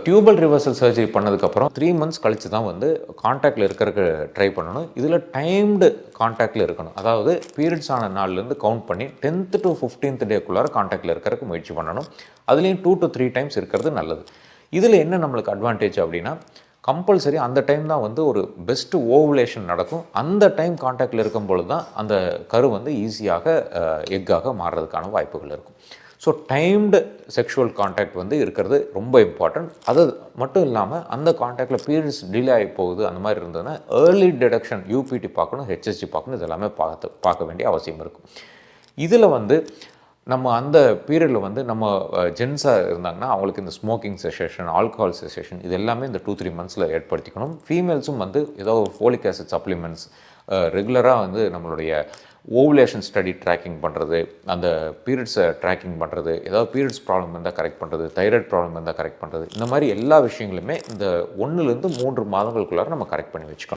Tubal reversal surgery பண்ணதுக்கப்புறம் 3 months கழித்து தான் வந்து காண்டாக்டில் இருக்கிறதுக்கு ட்ரை பண்ணணும். இதில் டைம்டு காண்டாக்டில் இருக்கணும். அதாவது பீரியட்ஸ் ஆன நாள்லேருந்து கவுண்ட் பண்ணி 10th to 15th டேக்குள்ளார காண்டாக்டில் இருக்கிறதுக்கு முயற்சி பண்ணணும். அதுலேயும் 2 to 3 டைம்ஸ் இருக்கிறது நல்லது. இதில் என்ன நம்மளுக்கு அட்வான்டேஜ் அப்படின்னா, கம்பல்சரி அந்த டைம் தான் வந்து ஒரு பெஸ்ட்டு ஓவுலேஷன் நடக்கும். அந்த டைம் காண்டாக்டில் இருக்கும்பொழுது தான் அந்த கரு வந்து ஈஸியாக எக்காக மாறுறதுக்கான வாய்ப்புகள் இருக்கும். ஸோ டைம்டு செக்ஷுவல் காண்டாக்ட் வந்து இருக்கிறது ரொம்ப இம்பார்ட்டன்ட். அது மட்டும் இல்லாமல் அந்த காண்டாக்டில் பீரியட்ஸ் டிலே ஆகி போகுது அந்த மாதிரி இருந்ததுன்னா ஏர்லி டிடெக்ஷன் யூபிடி பார்க்கணும், ஹெச்எஸ்ஜி பார்க்கணும். இது எல்லாமே பார்க்க வேண்டிய அவசியம் இருக்கும். இதில் வந்து நம்ம அந்த பீரியடில் வந்து நம்ம ஜென்ஸாக இருந்தாங்கன்னா அவங்களுக்கு இந்த ஸ்மோக்கிங் செசேஷன், ஆல்கஹால் செசேஷன் இது எல்லாமே இந்த 2-3 மந்த்ஸில் ஏற்படுத்திக்கணும். ஃபீமேல்ஸும் வந்து ஏதோ ஃபோலிக் ஆசிட் சப்ளிமெண்ட்ஸ் ரெகுலராக வந்து நம்மளுடைய ஓவுலேஷன் ஸ்டடி ட்ராக்கிங் பண்ணுறது, அந்த பீரியட்ஸை ட்ராக்கிங் பண்ணுறது, ஏதாவது பீரியட்ஸ் ப்ராப்ளம் இருந்தால் கரெக்ட் பண்ணுறது, தைராய்டு ப்ராப்ளம் இருந்தால் கரெக்ட் பண்ணுறது, இந்த மாதிரி எல்லா விஷயங்களுமே இந்த 1 to 3 மாதங்களுக்குள்ளார நம்ம கரெக்ட் பண்ணி வச்சுக்கணும்.